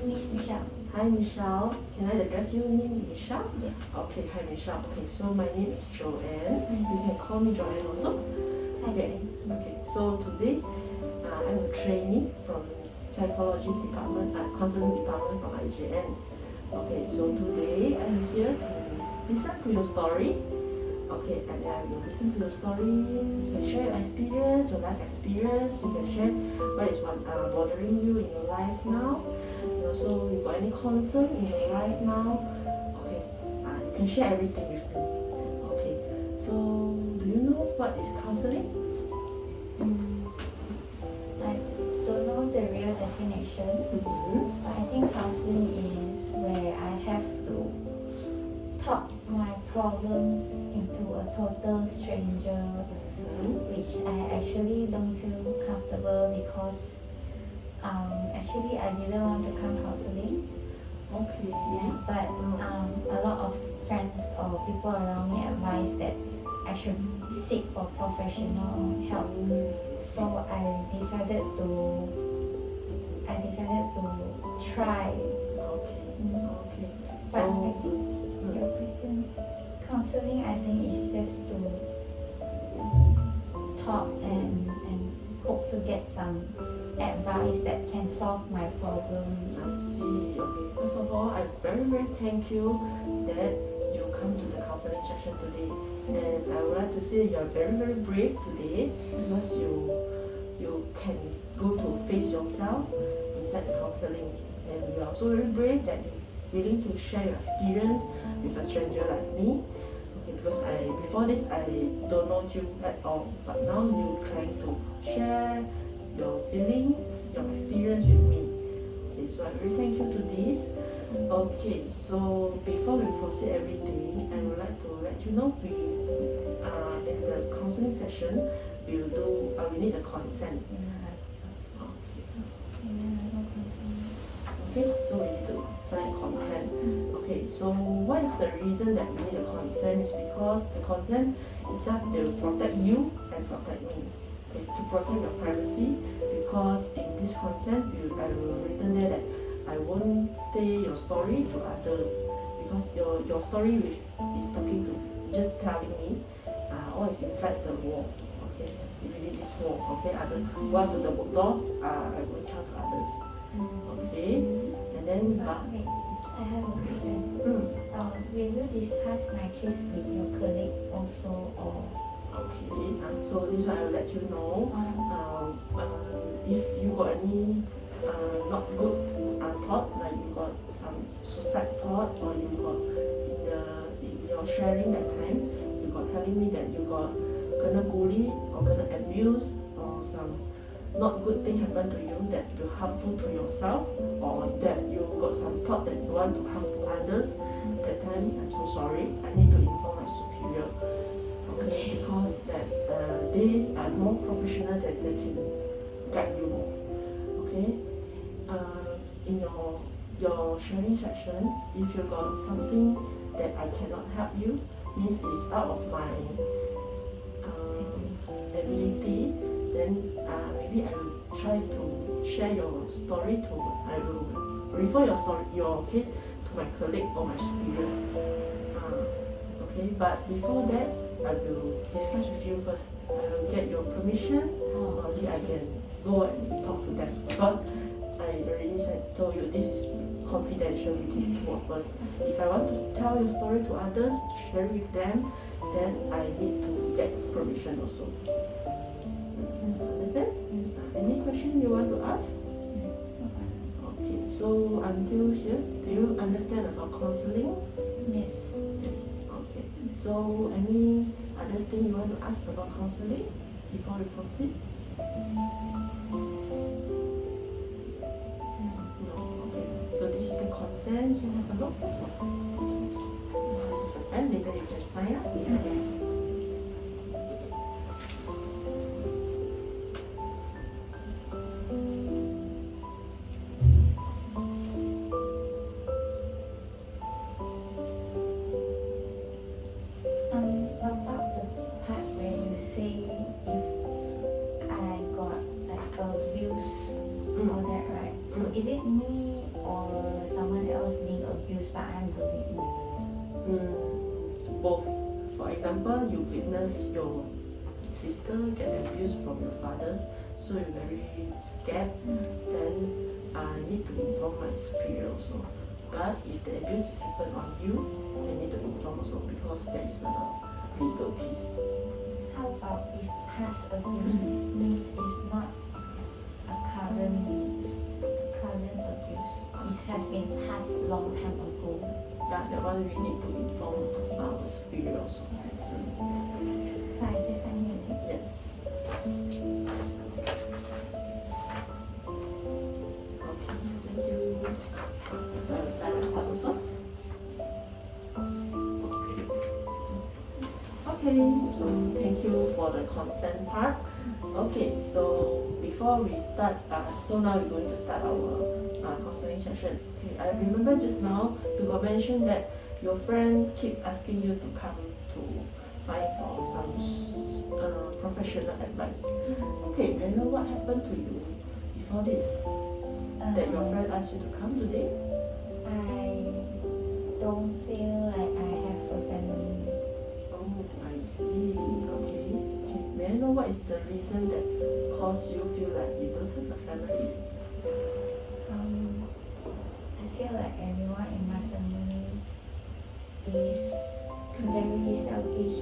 Miss Michelle. Hi Michelle, can I address you Michelle? Yes. Okay, hi Michelle. Okay, so my name is Joanne. You can call me Joanne also. Hi, Okay. Joanne. Okay, so today I'm a trainee from psychology department, counseling department from IGN. Okay, so today I'm here to listen to your story. Okay, and then I will listen to your story. You can share your experience, your life experience. You can share what is bothering you in your life now. And also, you got any concern in your life now? Okay, you can share everything with me. Okay, so do you know what is counseling? I don't know the real definition, but I think counseling is where I have to talk my problems into a total stranger, which I actually don't feel comfortable because actually I didn't want to come counseling. Okay. Yeah, but a lot of friends or people around me advise that I should seek for professional help. So I decided to try. Okay. Okay. But I So, think your question, counseling, I think is just to talk and hope to get some advice that can solve my problem. I see. Okay. First of all, I very thank you that you come to the counseling section today, and I would like to say you are very brave today because you can go to face yourself inside the counseling, and you are also very brave that you're willing to share your experience with a stranger like me. Okay, because before this I don't know you at all, but now you're trying to share your feelings, your experience with me. Okay, so I really thank you to this. Okay, so before we proceed everything, I would like to let you know we in the counseling session we will do we need a consent. Okay, so we need to sign consent. Okay, so what is the reason that we need a consent is because the consent itself will protect you and protect me. Okay, to protect your privacy, because in this consent I will written there that I won't say your story to others, because your story is talking to just telling me all is inside the wall. Okay, if you need this wall, okay, I will go out to the door, I will tell to others. Okay, and then Wait, I have a question. Will you discuss my case with your colleague also, or? okay, so this one I will let you know. If you got any not good thought, like you got some suicide thought, or you got in your sharing that time, you got telling me that you got gonna bully or gonna abuse or some not good thing happen to you that will harmful to yourself, or that you got some thought that you want to harm to others, that time I'm so sorry, I need to inform my superior. Okay, because that they are more professional that they can guide you more. Okay, in your sharing section, if you got something that I cannot help you, means it's out of my ability, then maybe I will try to share your story to, I will refer your case to my colleague or my superior. Okay, but before that, I will discuss with you first. I will get your permission, only I can go and talk to them, because I already told you this is confidential between two of us. If I want to tell your story to others, to share with them, then I need to get permission also. Understand? Any question you want to ask? Okay, so until here, do you understand about counseling? Yes. Yes. Okay. So any other thing you want to ask about counseling before we proceed? No. Okay. So this is the consent. You have a look. This is a pen. Later you can sign up. What about the part where you say if I got like abuse, all that, right? So is it me or Both. For example, you witness your sister get abused from your father, so you're very scared, then I need to inform my superior also. But if the abuse is happened on you, I need to inform also because there is a legal piece. How about if past abuse means it's not a current abuse? It has been passed long time ago. Yeah, that one we need to inform our superior also. So I say something. Yes. Okay, thank you. So I'll sign that part also. Okay, so thank you for the consent part. Okay, so before we start, so now we're going to start our counseling session. Okay, I remember just now you got mentioned that your friend keep asking you to come to find for some professional advice. Okay, may I know what happened to you before this? That your friend asked you to come today? I don't feel like I have a family. Oh, I see. Okay. May I know what is the reason that caused you feel like you don't have a family? I feel like everyone in my family is very selfish,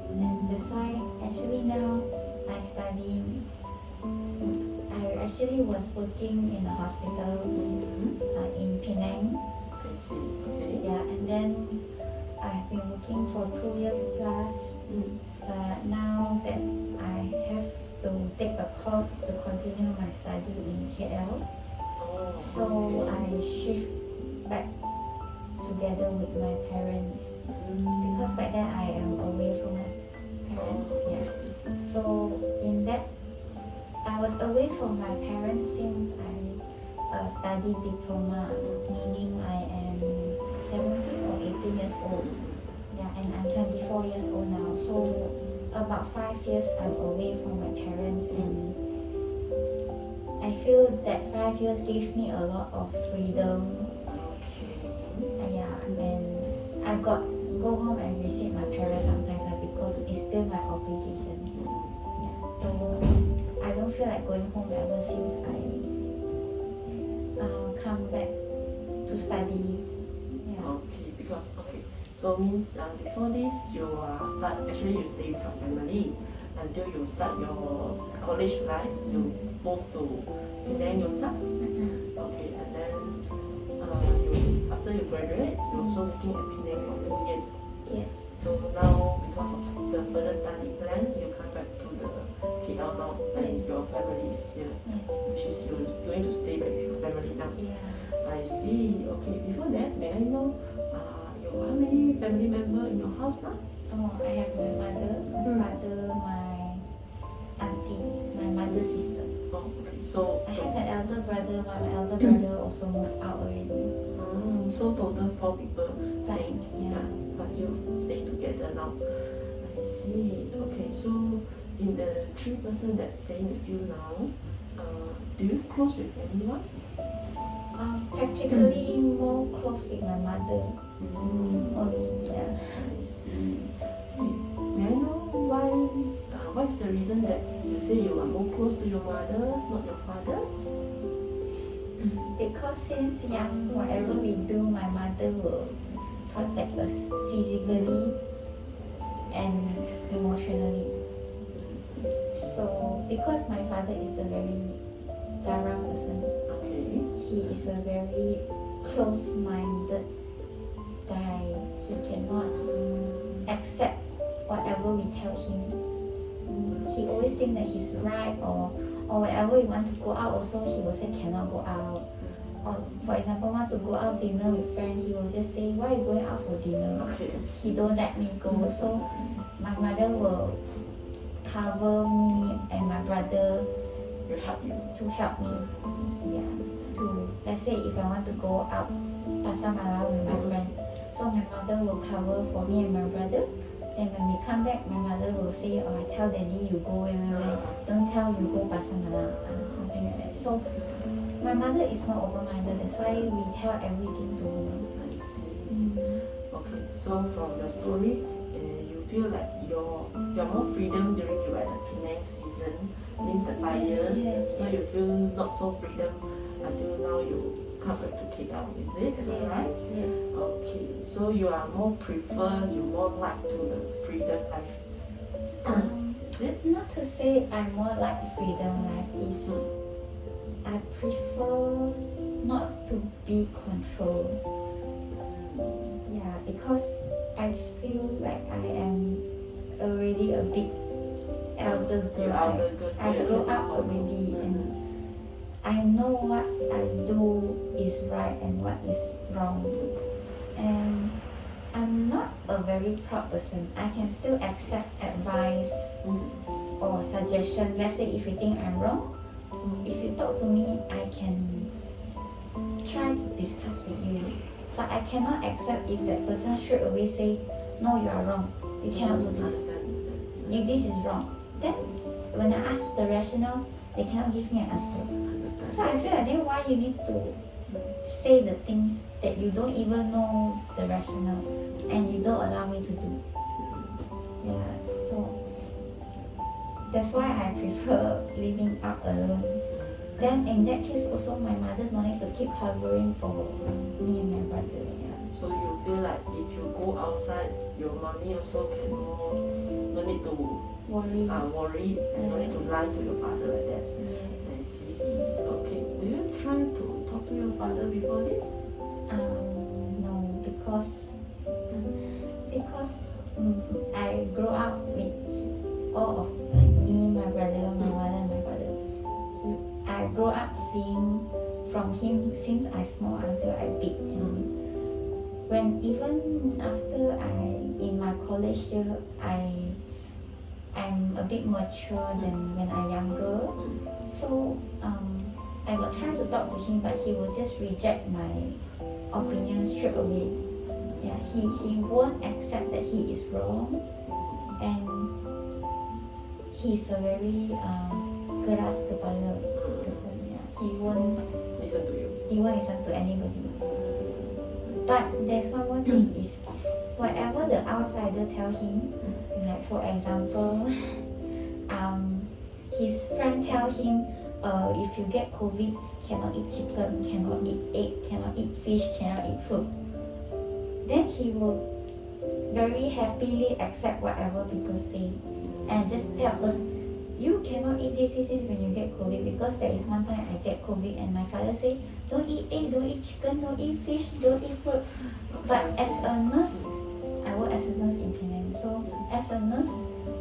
and that's why actually now I studying. I actually was working in a hospital in Penang. I see. Okay. Yeah, and then I've been working for 2 years plus. But now that I have to take a course to continue my study in KL, Oh, so okay. I shift back together with my parents because back then I am away from my parents. Yeah. So in that, I was away from my parents since I studied diploma, meaning I am 17 or 18 years old. Yeah, and I'm 24 years old now. So about 5 years I'm away from my parents, and I feel that 5 years gave me a lot of freedom. Yeah, and I got go home and visit my parents sometimes because it's still my obligation. Yeah, so I don't feel like going home ever since I come back to study. Yeah. Okay, because so means before this you actually you stay with your family until you start your college life. You move to Penang yourself. Okay, and then you after you graduate, you also working at Penang for 2 years. Yes. So now because of the further study plan, you come back to the KL now, and Yes. your family is here, Yes. which is you're going to stay back with your family now. Yeah. I see. Okay, before that, may I know how many family member in your house now? Oh, I have my mother, my father, my auntie, my mother's sister. Oh, okay. So, I have an elder brother, but my elder brother also moved out already. so total 4 people Plus, staying, yeah. plus you stay together now. I see. Okay, so in the 3 person that staying with you now, do you close with anyone? Practically more close with my mother. Only, yeah. I see. Okay. May I know why? What is the reason that you say you are more close to your mother, not your father? Because since young, whatever we do, my mother will protect us physically and emotionally. So, because my father is a very garang person, Okay. he is a very close-minded guy. He cannot accept whatever we tell him. He always think that he's right, or wherever we want to go out also he will say cannot go out. Or for example, want to go out dinner with friends, he will just say, why are you going out for dinner? Okay. He don't let me go. So my mother will cover me and my brother Will help you. to help me. Yeah. To let's say if I want to go out Pasar Malam with my friend, so my mother will cover for me and my brother. Then when we come back, my mother will say, oh, I tell daddy you go where. Don't tell you go Pasar Malam, something like that. So my mother is not open-minded. That's why we tell everything to her. I see. Okay, so from your story, you feel like you're more freedom during you at the Penang season, means the fire. Yes. So you feel not so freedom until now you come back to KL, is it? Am I right? Yes. Okay, so you are more prefer, you more like to the freedom life. Is it? Not to say I'm more like freedom life is I prefer not to be controlled. Yeah, because I feel like I am already a big elder You girl. are the girl. I grew up already and I know what I do is right and what is wrong. And I'm not a very proud person. I can still accept advice or suggestion. Let's say if you think I'm wrong, if you talk to me, I can try to discuss with you. But I cannot accept if that person straight away say, no, you are wrong. You cannot do this. If this is wrong. Then when I ask the rationale, they cannot give me an answer. So I feel like then why you need to say the things that you don't even know the rationale and you don't allow me to do. Yeah, so that's why I prefer living out alone. Then in that case also my mother no need to keep covering for me and my brother. Yeah. So you feel like if you go outside, your mommy also can more, no need to Worry. worry, no need to lie to your father like that. Yeah. I see. Okay, do you try to talk to your father before this? No, because I grew up with all of like me, my brother, my mother, and my brother. I grew up seeing from him since I small until I big. And when even after in my college year, I'm a bit mature than when I'm younger. So I got try to talk to him, but he will just reject my opinion straight away. Yeah, he won't accept that he is wrong, and he's a very keras kepala person. Yeah, he won't Listen to you. listen to anybody. But there's one more thing is, whatever the outsider tell him, like for example, his friend tell him, if you get COVID, cannot eat chicken, cannot eat egg, cannot eat fish, cannot eat fruit. Then he will very happily accept whatever people say and just tell us, you cannot eat this when you get COVID, because there is one time I get COVID and my father say, don't eat egg, don't eat chicken, don't eat fish, don't eat fruit. But as a nurse, I work as a nurse in Penang. So as a nurse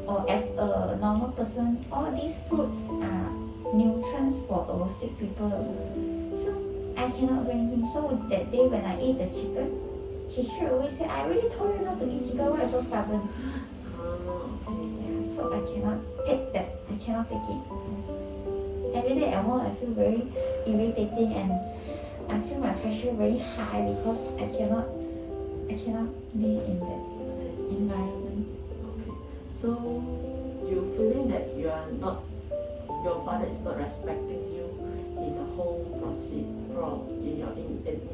or as a normal person, all these fruits are nutrients for our sick people. So I cannot blame him. So that day when I ate the chicken, he straight away said, I already told you not to eat chicken, why are you so stubborn? Yeah, so I cannot take that. I cannot take it. Every day at home I feel very irritating and I feel my pressure very high because I cannot live in that environment. Okay. So you feeling that you are not, your father is not respecting you in the whole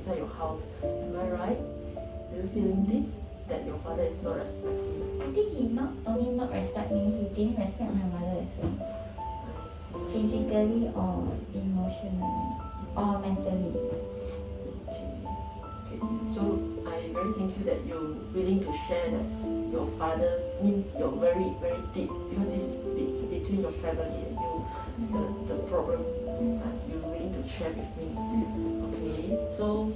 inside your house. Am I right? Are you feeling this? That your father is not respecting you? I think he not only not respect me, he didn't respect my mother as well. I see. Physically or emotionally or mentally. Okay. So I very thank you that you're willing to share that your father's means you're very, very deep, because this is between your family and you, the problem you're willing to share with me. Okay. So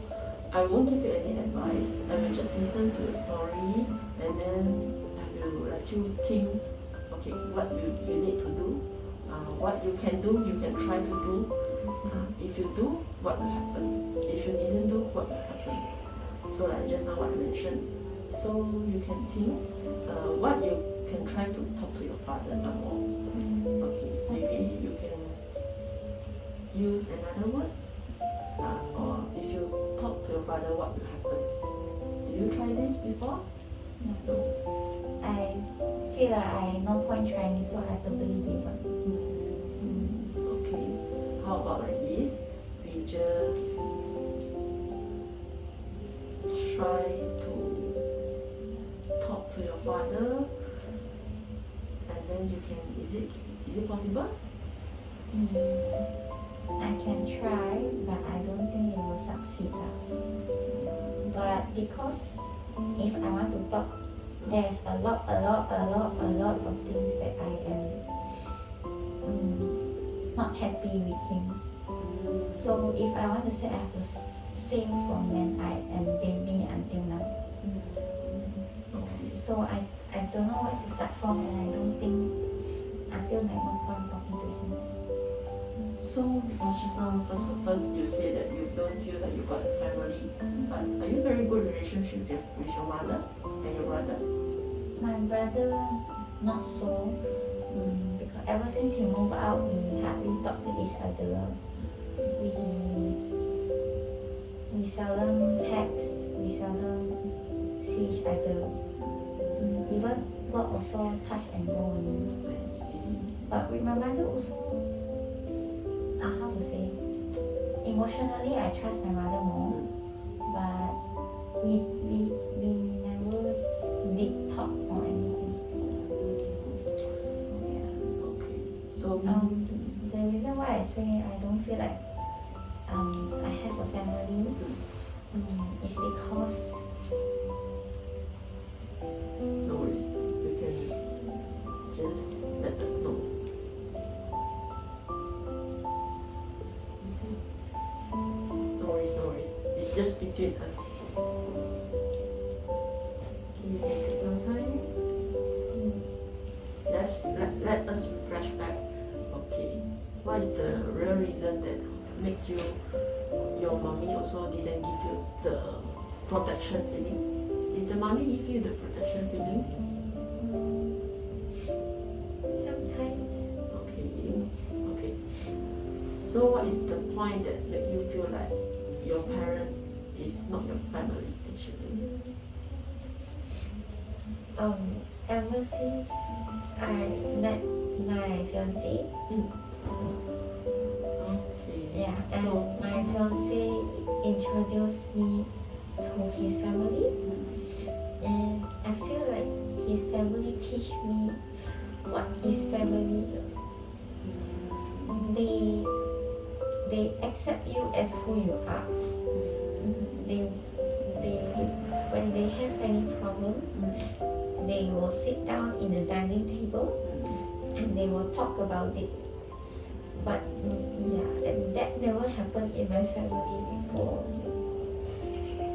I won't give you any advice. I will just listen to your story and then I will let you think, okay, what you need to do, what you can do, you can try to do. If you do, what will happen? If you didn't do, what will happen? So like just now what I mentioned. So you can think what you can try to talk to your father some more. Okay, maybe you can use another word. Or if you talk to your father, what will happen? Did you try this before? No. I feel like I no point trying, so I totally give up. Okay. How about like this? We just try to possible? I can try, but I don't think it will succeed. But because if I want to talk, there's a lot of things that I am not happy with him. So if I want to say, I have to say from when I am baby until now. So I don't know where to start from, and I don't think, I feel like no point talking to him. So because just now first you say that you don't feel like you got a family, but are you very good relationship with your mother and your brother? My brother, not so. Because ever since he moved out, we hardly talk to each other. We seldom text, we seldom see each other. Even work also touch and go only. I see. But with my mother also, how to say, emotionally I trust my mother more, but we never did talk or anything. Okay. So The reason why I say I don't feel like I have a family is because no worries. You can just let us know. No worries. It's just between us. Can you take some time? Let us refresh back. Okay. What is the real reason that make your mommy also didn't give you the protection feeling? Did the mommy give you the protection feeling? sometimes Okay. So what is the point that make you feel like your parent is not your family actually? ever since I met my fiance, Okay. and So my fiance introduced me to his family, and I feel like his family teach me what is family. They accept you as who you are. They when they have any problem, they will sit down in the dining table and they will talk about it. But and that never happened in my family before.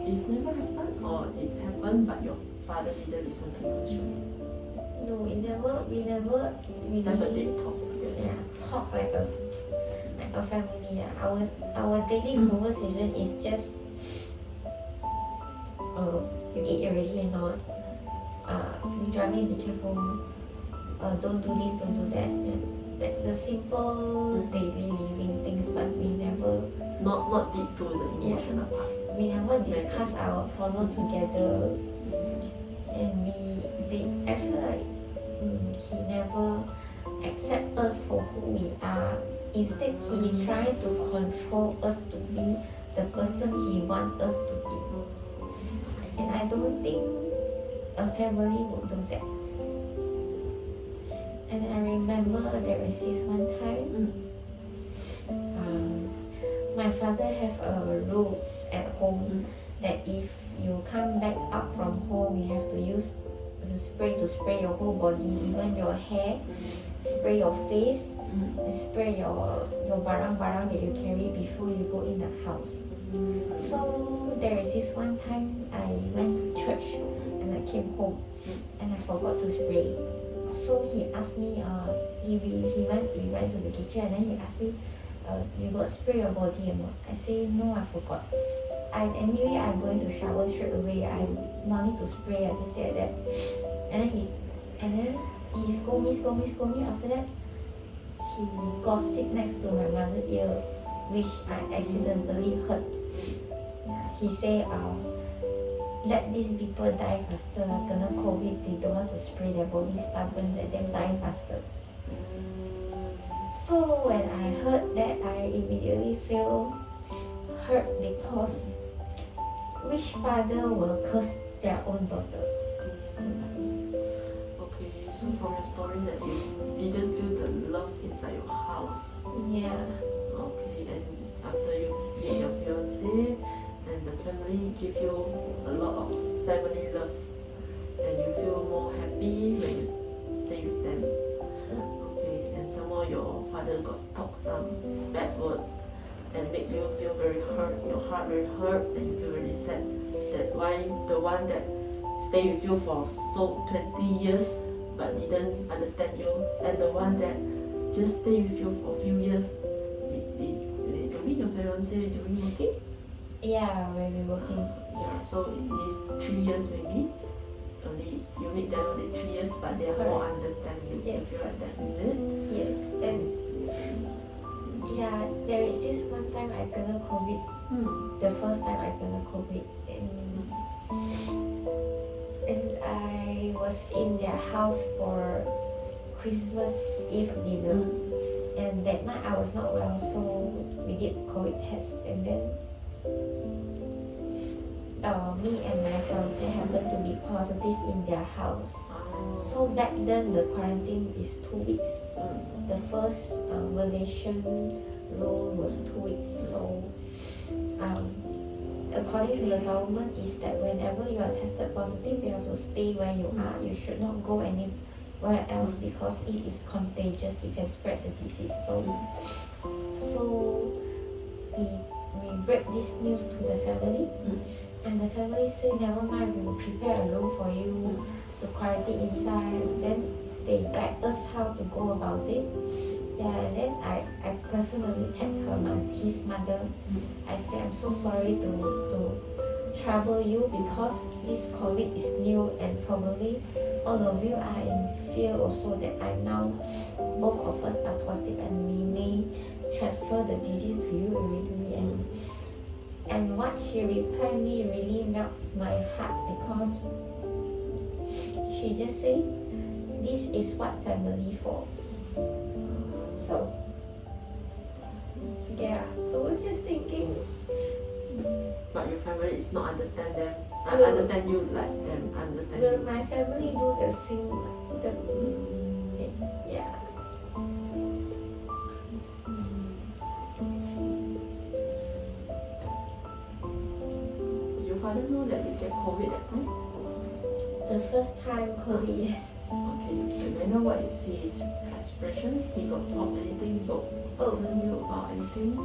it's never happened, or it happened but your father didn't listen to you? No, we never Never really did talk together. talk like a family. Our daily conversation is just you eat already or not? You driving, be careful. Don't do this, don't do that. Like the simple daily living things, but we never Not deep to the emotional part. we never discuss our problem together, and I feel like he never accept us for who we are. Instead, he is trying to control us to be the person he wants us to be. And I don't think a family would do that. And I remember there is this one time, my father have a rules at home that if you come back up from home, you have to use the spray to spray your whole body, even your hair, spray your face, and spray your barang-barang that you carry before you go in the house. So there is this one time I went to church and I came home and I forgot to spray. So he asked me, we went to the kitchen and then he asked me, you got spray your body or not? I say no, I forgot. Anyway, I'm going to shower straight away. I no need to spray. I just said that. And then he scold me. After that, he gossip next to my mother's ear, which I accidentally heard. He say, let these people die faster. Kena COVID, they don't want to spray their body, stubborn, let them die faster. So when I heard that, I immediately feel hurt because which father will curse their own daughter? Okay, so from your story that you didn't feel the love in Yeah. Okay, and after you meet your fiance and the family give you a lot of family love and you feel more happy when you stay with them. Okay, and some more your father got talk some bad words and make you feel very hurt, your heart very hurt and you feel very sad. That why the one that stay with you for 20 years but didn't understand you and the one that just stay with you for a few years, you meet your fiance during working? Yeah, when we working. Yeah, so it is 3 years maybe. Only you meet them only 3 years, but they are more understand you. Yes. You feel like that, is it? Yes. And yeah, there is this one time I kena COVID. The first time I kena COVID, and I was in their house for Christmas Eve dinner. And that night I was not well, so we did COVID test, and then me and my fiance happened to be positive in their house. So back then the quarantine is 2 weeks. The first Malaysian rule was 2 weeks. So according to the government is that whenever you are tested positive, you have to stay where you are. You should not go anywhere else because it is contagious. You can spread the disease. So we break this news to the family. And the family say, never mind, we will prepare a room for you to quarantine inside. Then they guide us how to go about it. Yeah, and then I personally text his mother. I said, I'm so sorry to trouble you because this COVID is new and probably all of you are in fear also that I'm now, both of us are positive and we may transfer the disease to you already. And what she replied me really melts my heart because she just said, this is what family for. So yeah, I was just thinking. But your family is not understand them. I Will- understand you like them, understand Will you. my family do the same? Yeah. Your father know that you get COVID that time? The first time COVID, yes. Okay, and I know what is his expression? He got talk anything? He got concern you about anything?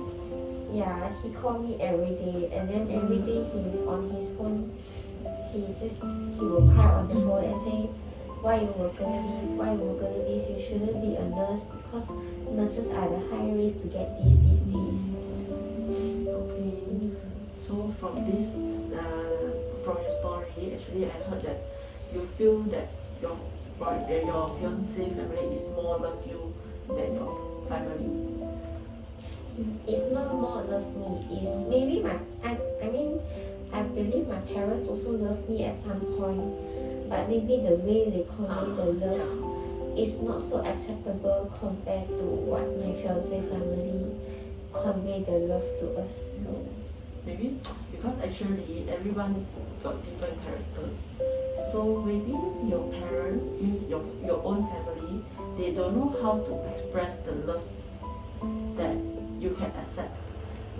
Yeah, he called me every day, and then every day he is on his phone. He will cry on the phone and say, why you work this, why you work this, you shouldn't be a nurse because nurses are the high risk to get this. Okay, so from this, from your story, actually I heard that you feel that your fiancé family is more love you than your family. It's not more love me, it's maybe I believe my parents also love me at some point, but maybe the way they convey the love is not so acceptable compared to what my fiancé family convey the love to us. So, Maybe because actually everyone got different characters. So maybe your parents, means your own family, they don't know how to express the love that you can accept.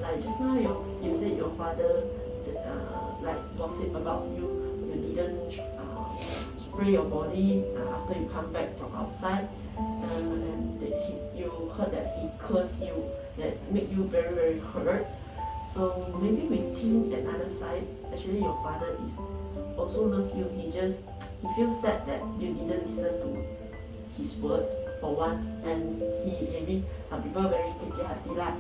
Like just now you said your father like gossip about you. You didn't spray your body after you come back from outside, and you heard that he cursed you, that made you very very hurt. So maybe we think another side. Actually, your father is also love you. He feels sad that you didn't listen to his words for once, and maybe some people very kecil hati lah.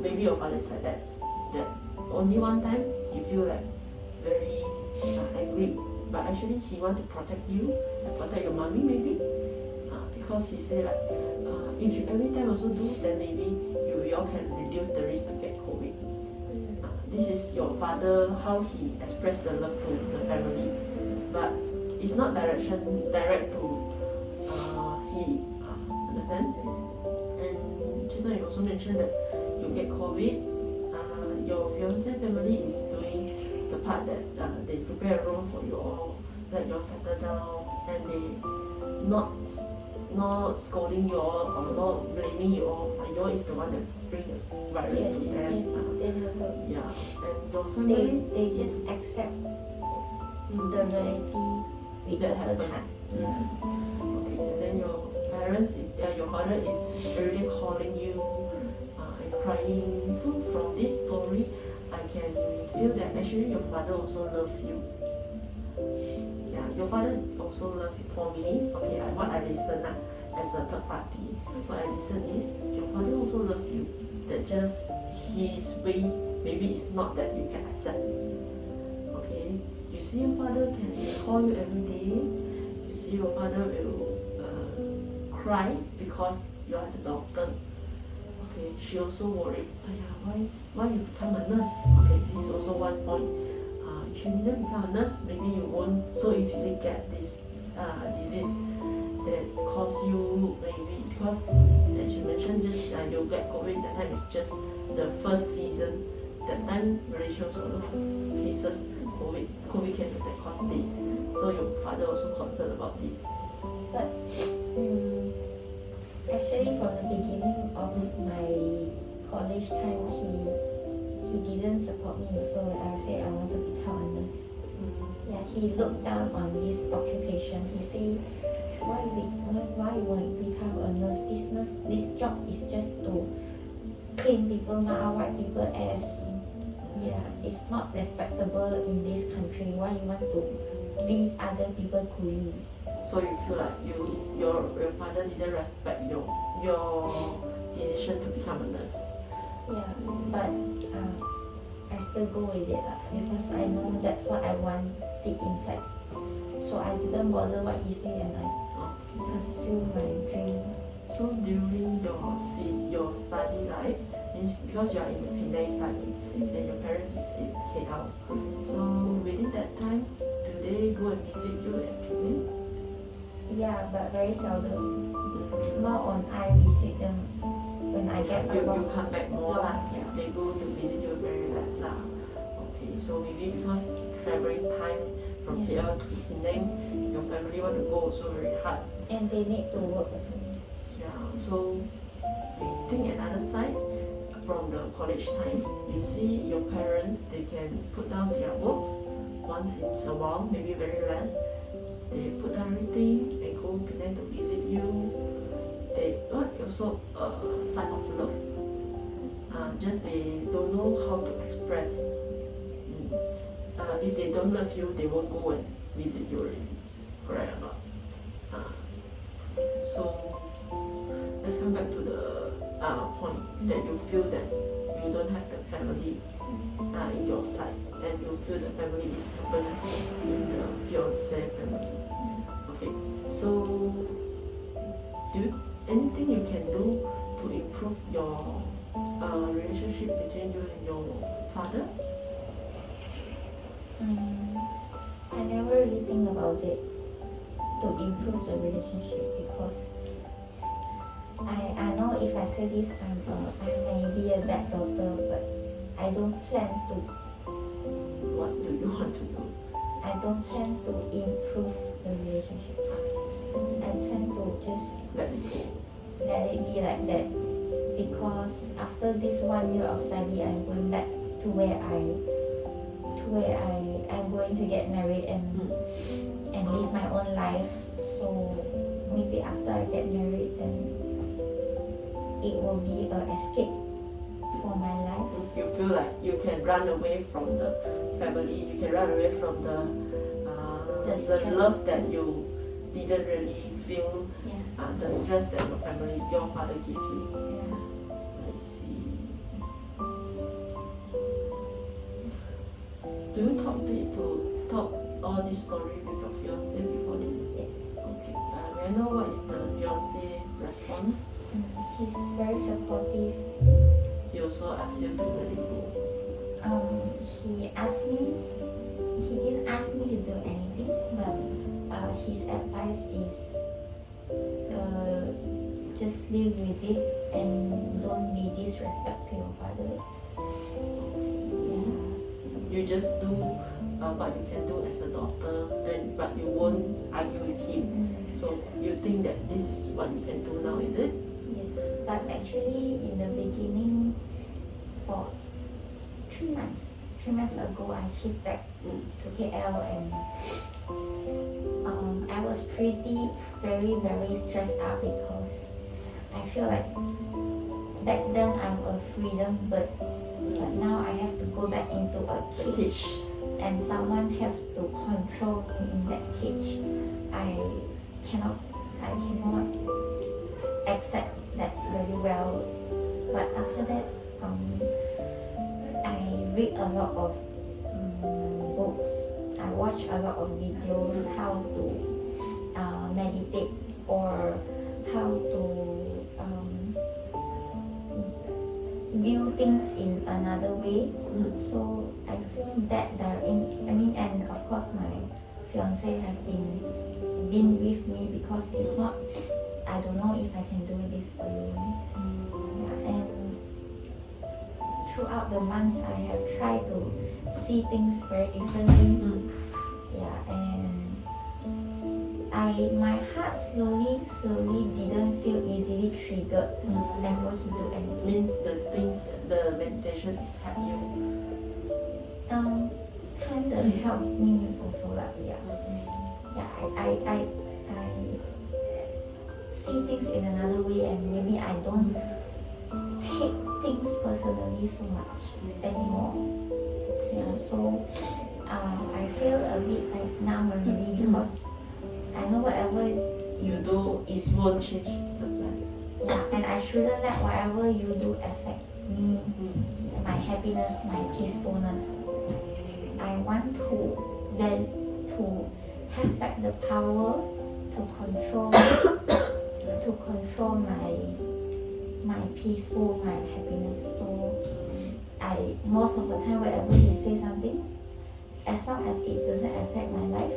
Maybe your father is like that. That only one time he feel like very angry, but actually he want to protect you and protect your mommy maybe, because he say like if you every time also do, then maybe you all can reduce the risk to get COVID. This is your father, how he expressed the love to the family, but it's not direct to he, understand? And just now you also mentioned that you get COVID, your fiancé family is doing the part that they prepare a room for you all, let you all settle down, and they not not scolding you all or not blaming you all. You all is the one that bring the virus Yes, to yes, them. they never. Yeah, and your family They just accept the reality with that open happened. heart. Okay, and then your parents, your father is already calling you and crying. So from this story, I can feel that actually your father also love you. Yeah, your father also love you. For me, okay, what I listen as a third party, what I listen is your father also love you. That just his way maybe it's not that you can accept. Okay, you see your father can call you every day. You see your father will cry because you are the doctor. Okay, she also worried. Why you become a nurse? Okay, this is also one point. If you didn't become a nurse, maybe you won't so easily get this disease that cause you maybe because as you mentioned just you get COVID that time is just the first season. That time Malaysia also have cases, COVID cases that cause death. So your father also concerned about this. But actually, from the beginning of my college time, he didn't support me also when I said I want to become a nurse. Yeah, he looked down on this occupation. He said, why you want to become a nurse? This job is just to clean people mouth, wipe people ass. Yeah, it's not respectable in this country. Why you want to leave other people clean? So you feel like your father didn't respect your decision to become a nurse. Yeah, but I still go with it because I know that's what I want deep inside. So I didn't bother what he said and I pursue my dream. So during your study life, means because you are in the Penang study and your parents is in KL. So within that time, do they go and visit you at Penang? Yeah, but very seldom. More on I visit them when I get you around. come back more lah. Yeah. They go to visit you very less lah. Okay, so maybe because traveling time from KL to Penang, your family want to go also very hard. And they need to work also. Yeah, so we think another side from the college time, you see your parents, they can put down their work once in a while, maybe very less. They put down everything and go Penang to visit you. They also a sign of love. Just they don't know how to express. If they don't love you, they won't go and visit you already. Correct or not? So let's come back to the point that you feel that you don't have the family in your side, and you feel the family is happening in the fiancé family. Okay, so anything you can do to improve your relationship between you and your father? I never really think about it to improve the relationship because I know if I say this I may be a bad daughter, but I don't plan to. What do you want to do? I don't plan to improve the relationship. I plan to just Let it go. let it be like that because after this 1 year of study, I'm going back to where I'm going to get married and live my own life. So maybe after I get married, then it will be an escape for my life. You feel like you can run away from the family, you can run away from the love that you didn't really feel, the stress that your father gave you. I see. Do you talk all this story with your fiancé before this? Yes. Okay. May I know what is the fiancé response? He's very supportive. He also asked you to let it go. He didn't ask me to do anything, but his advice is just live with it and don't be disrespectful to your father. You just do what you can do as a daughter, but you won't argue with him. So you think that this is what you can do now, is it? Yes, but actually in the beginning, for 3 months ago, I shift back to KL, and I was very stressed out because I feel like back then I'm a freedom bird, but now I have to go back into a cage, and someone have to control me in that cage. I cannot accept that very well. But after that, I read a lot of books. I watch a lot of videos how to meditate, or how to view things in another way. So I feel that and of course my fiance have been with me, because if not, I don't know if I can do this alone. Yeah, and throughout the months, I have tried to see things very differently. Yeah, and my heart slowly didn't feel easily triggered whenever he do anything. Means the meditation is help you. Kind of helped me also lah. Yeah. I see things in another way, and maybe I don't take things personally so much anymore. Yeah, so I feel a bit like numb already, because I know whatever you do is won't change the plan. Yeah, and I shouldn't let whatever you do affect me, my happiness, my peacefulness. I want to have back the power to control my peaceful, my happiness. So most of the time, whenever he say something, as long as it doesn't affect my life,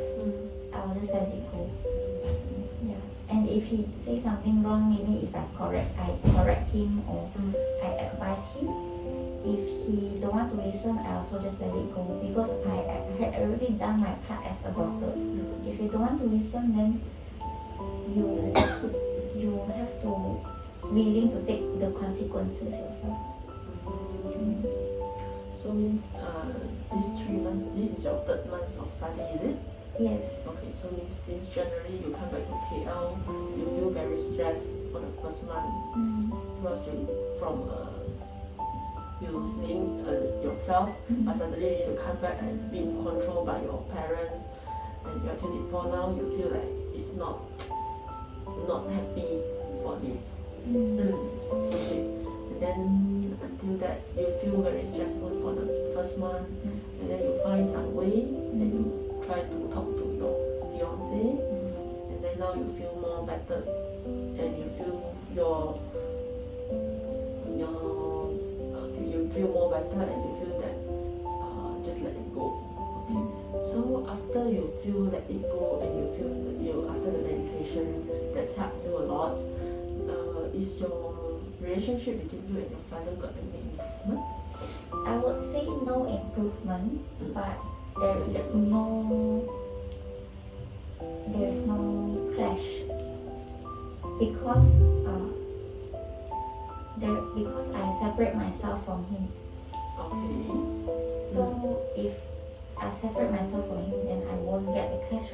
I will just let it go. Yeah. And if he say something wrong, maybe if I correct him, or I advise him. If he don't want to listen, I also just let it go, because I had already done my part as a daughter. If you don't want to listen, then you have to willing to take the consequences yourself. So means these 3 months, this is your 3rd month of study, is it? Yes. Okay, so means since January you come back to KL, you feel very stressed for the first month, because you from you being yourself, but suddenly you need to come back and being controlled by your parents, and you're 24 now, you feel like it's not happy for this. Okay. And then until that you feel very stressful for the first month, and then you find some way, and you try to talk to your fiance, and then now you feel more better, and you feel you feel more better, and you feel that just let it go. Okay. So after you feel let it go, and you feel after the meditation that's helped you a lot, is your relationship between you and your father got any improvement? I would say no improvement, but there is no clash, because I separate myself from him. Okay. So if I separate myself from him, then I won't get the clash.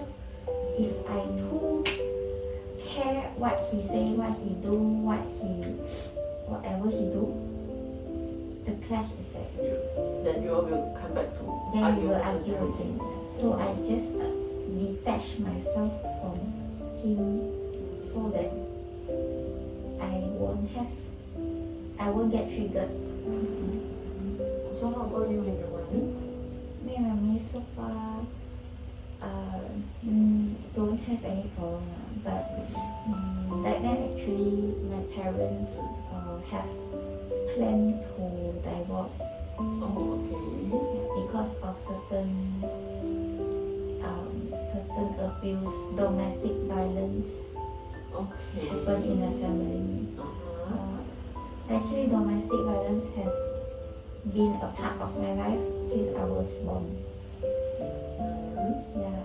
If I too care what he say, what he do, whatever he do, the clash is there. Then you all will come back to Then we will argue again. So I just detach myself from him, so that I won't get triggered. So how about you and your mommy? Me and mommy so far don't have any problem, but back then actually my parents have planned to divorce. Oh, okay. Because of certain abuse, domestic violence happen in the family. Actually, domestic violence has been a part of my life since I was born. Yeah,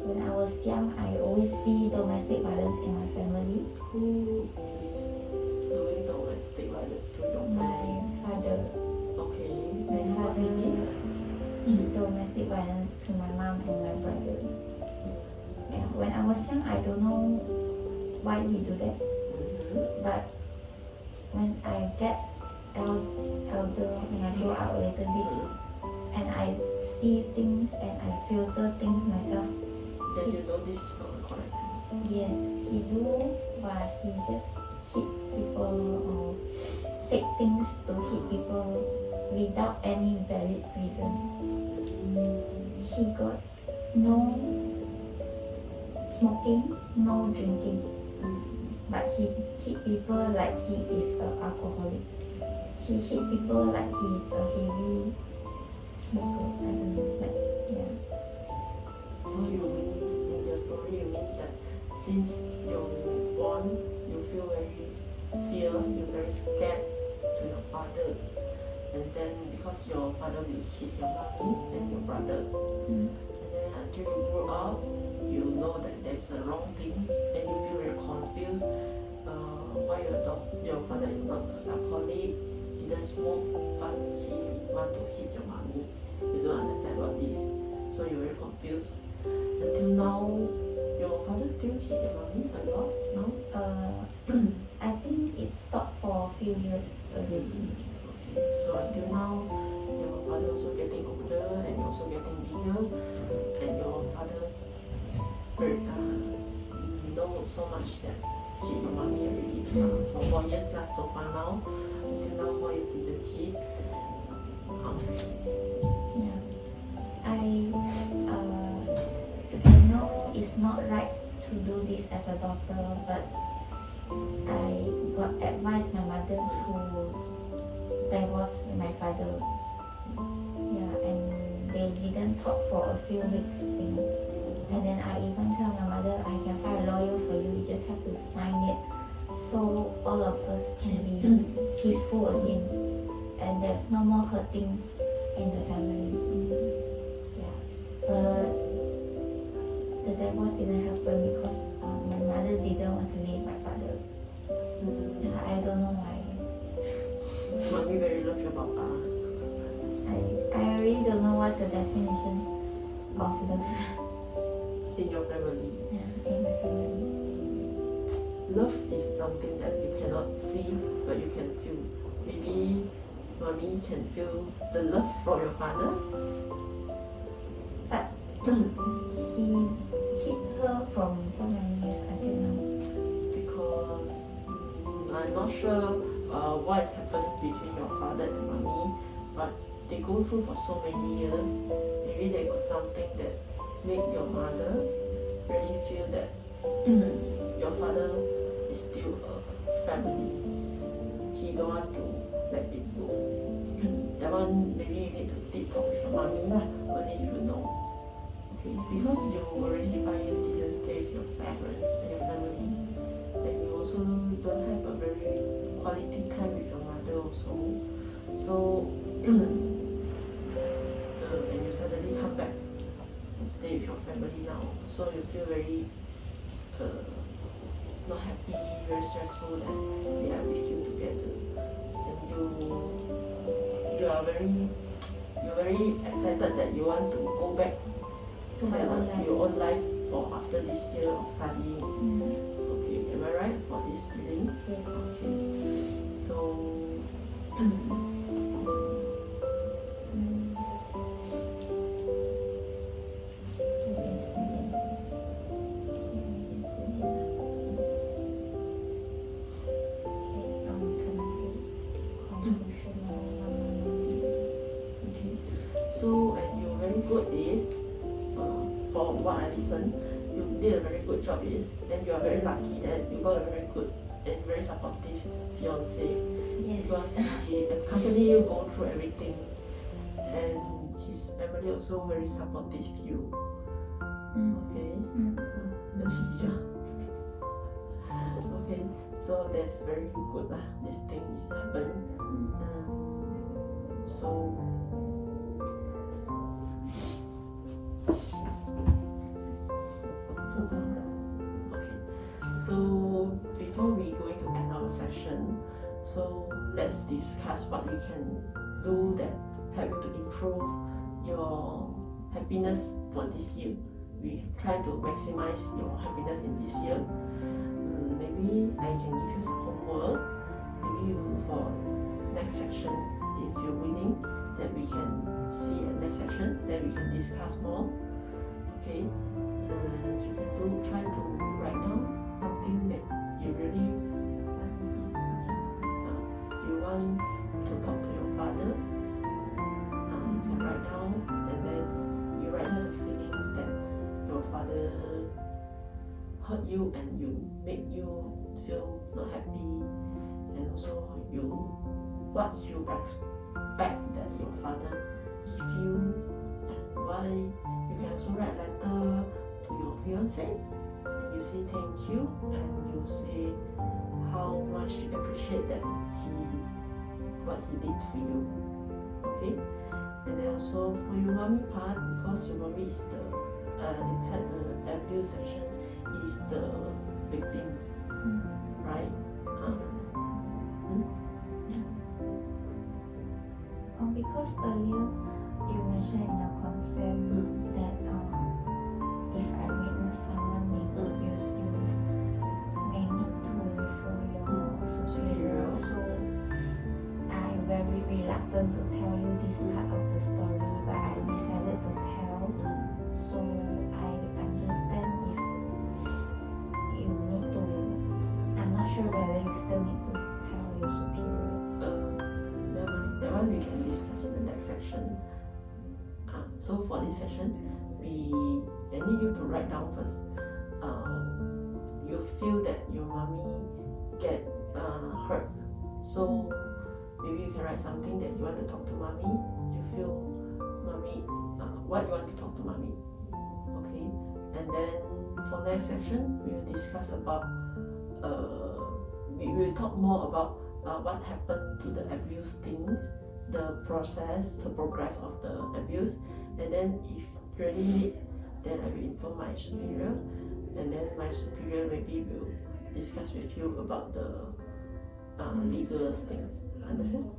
when I was young, I always see domestic violence in my family. Who is doing domestic violence to your My family? father, Okay. my And what he father did? domestic violence to my mom and my brother. Yeah, when I was young, I don't know why he do that. But when I get elder, when I grow up a little bit, and I see things and I filter things myself, Then you know this is not correct. yes, he do, but he just hit people or take things to hit people without any valid reason. He got no smoking, no drinking, but he hit people like he is an alcoholic. He hit people like he is a heavy smoker. I don't know, like, yeah. So you means in your story it means that since you're born you feel you're very scared to your father, and then because your father will hit your mommy and your brother, and then until you grow up you know that there's a wrong thing and you feel very confused why your father is not an alcoholic, he doesn't smoke, but he want to hit your mommy. You don't understand about this, so you're very confused until now. Your father still hit your mommy a lot now? I think it stopped for a few years already. Okay, so until now your father also getting older and you're also getting bigger, and your father you know so much that hit your mommy already for 4 years lah so far now. Until now 4 years didn't hit. Yeah. I know it's not right to do this as a daughter, but I got advised my mother to divorce my father. Yeah, and they didn't talk for a few weeks thing. And then I even tell my mother, I can find a lawyer for you, you just have to sign it so all of us can be peaceful again and there's no more hurting in the family. Yeah, but the divorce didn't happen because my mother didn't want to leave my father. Yeah, I don't know why. Mommy very love your papa. I really don't know what's the definition of love. In your family. Yeah, in my family. Love is something that you cannot see, but you can feel. Maybe mommy can feel the love from your father. But he hit her from so many years until now. Because I'm not sure what has happened between your father and mommy, but they go through for so many years. Maybe they got something that make your mother really feel that your father is still a family. He don't want to let it go. That one maybe you need to deep talk with your mommy lah, only you know. Okay, because you already 5 years didn't stay with your parents and your family, and you also don't have a very quality time with your mother also. So and you suddenly come back stay with your family now, so you feel very not happy, very stressful that they are with you together, and you're very excited that you want to go back To my own life. your own life for after this year of studying. Okay, am I right for this feeling? Yes. Okay, so So, and you're very good is, for what I listen, you did a very good job is, and you are very lucky that you got a very good and very supportive fiance. Yes. Because he accompany you go through everything, and his family also very supportive you. Okay. Okay, so that's very good lah. This thing is happen. So before we going to end our session, so let's discuss what we can do that help you to improve your happiness for this year. We try to maximize your happiness in this year. Maybe I can give you some homework. Maybe for next section, if you're willing, that we can see at next section. Then we can discuss more. Okay. You can try to write down something that you really you want to talk to your father. You can write down, and then you write down the feelings that your father hurt you and you make you feel not happy, and also what you expect that your father give you, and why. You can also write a letter to your fiance, and you say thank you, and you say how much you appreciate that what he did for you. Okay, and then also for your mommy part, because your mommy is the inside the abuse section is the victims, right? Because earlier you mentioned in your consent that if I witness someone being abused, you may need to refer your superior. So I'm very reluctant to tell you this part of the story, but I decided to tell. So I understand if you need to. I'm not sure whether you still need to tell your superior. Never mind. That one we can discuss in the next section. So for this session, I need you to write down first. You feel that your mommy get hurt, so maybe you can write something that you want to talk to mommy. You feel mommy, what you want to talk to mommy. Okay, and then for next section, we will discuss about. We will talk more about what happened to the abuse things, the process, the progress of the abuse, and then if really need, then I will inform my superior, and then my superior maybe will discuss with you about the legal things. Understand?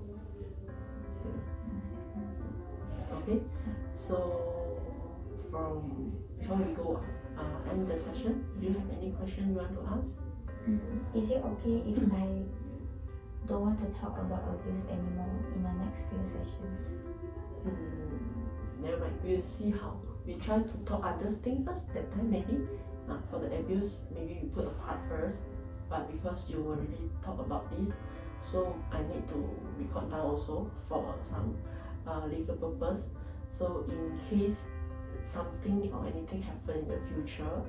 Okay. So before we go end the session, do you have any question you want to ask? Is it okay if I don't want to talk about abuse anymore in the next few sessions? Never mind. We'll see how. We try to talk other things first. That time maybe. For the abuse, maybe we put apart first. But because you already talk about this, so I need to record down also for some legal purpose. So in case something or anything happen in the future,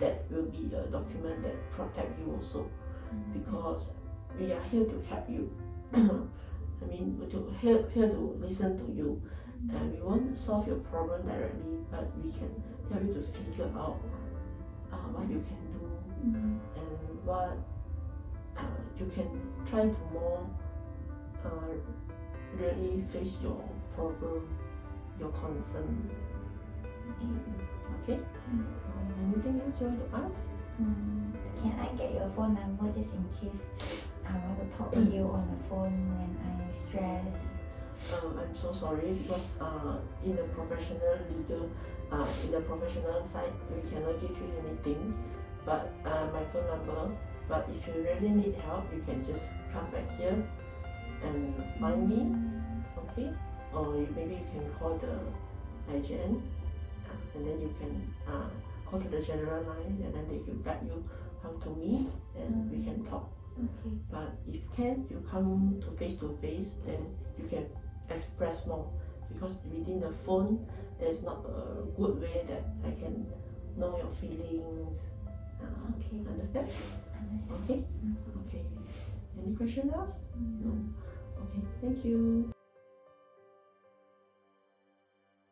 that will be a document that protect you also, because we are here to help you. I mean, here to listen to you, and we won't solve your problem directly, but we can help you to figure out what you can do, and what you can try to more really face your problem, your concern. Okay? Anything else you want to ask? Can I get your phone number just in case I want to talk to you on the phone when I stress? I'm so sorry, because in the professional legal, in the professional side, we cannot give you anything, but my phone number. But if you really need help, you can just come back here and find me, okay? Or maybe you can call the IGN, and then you can call to the general line, and then they can guide you come to me, and we can talk. Okay. But if can, you come to face, then you can express more, because within the phone, there's not a good way that I can know your feelings. Okay. Understand? Understand. Okay? Okay. Any question else? No? Okay, thank you.